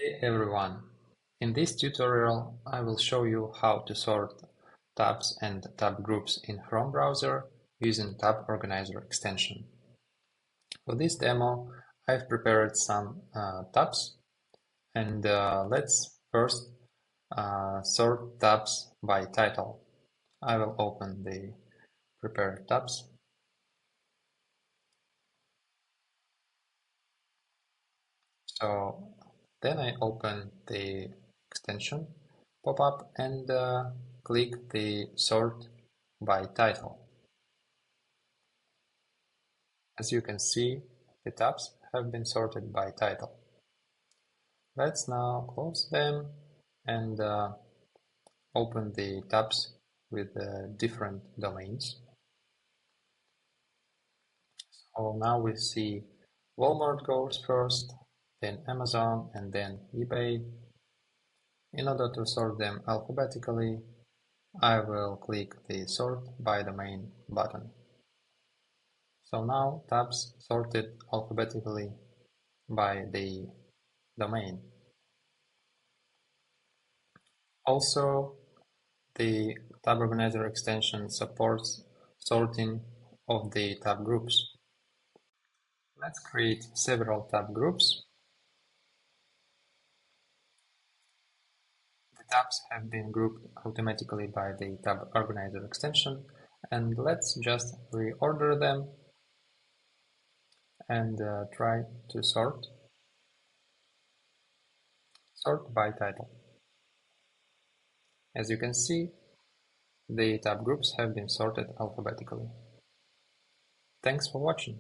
Hey everyone! In this tutorial I will show you how to sort tabs and tab groups in Chrome browser using Tab Organizer extension. For this demo I've prepared some tabs and let's first sort tabs by title. I will open the prepared tabs. So then I open the extension pop-up and click the sort by title. As you can see, the tabs have been sorted by title. Let's now close them and open the tabs with different domains. So now we see Walmart goes first, then Amazon, and then eBay. In order to sort them alphabetically, I will click the Sort by Domain button. So now tabs sorted alphabetically by the domain. Also, the Tab Organizer extension supports sorting of the tab groups. Let's create several tab groups. The tabs have been grouped automatically by the Tab Organizer extension, and let's just reorder them and try to sort by title. As you can see, the tab groups have been sorted alphabetically. Thanks for watching.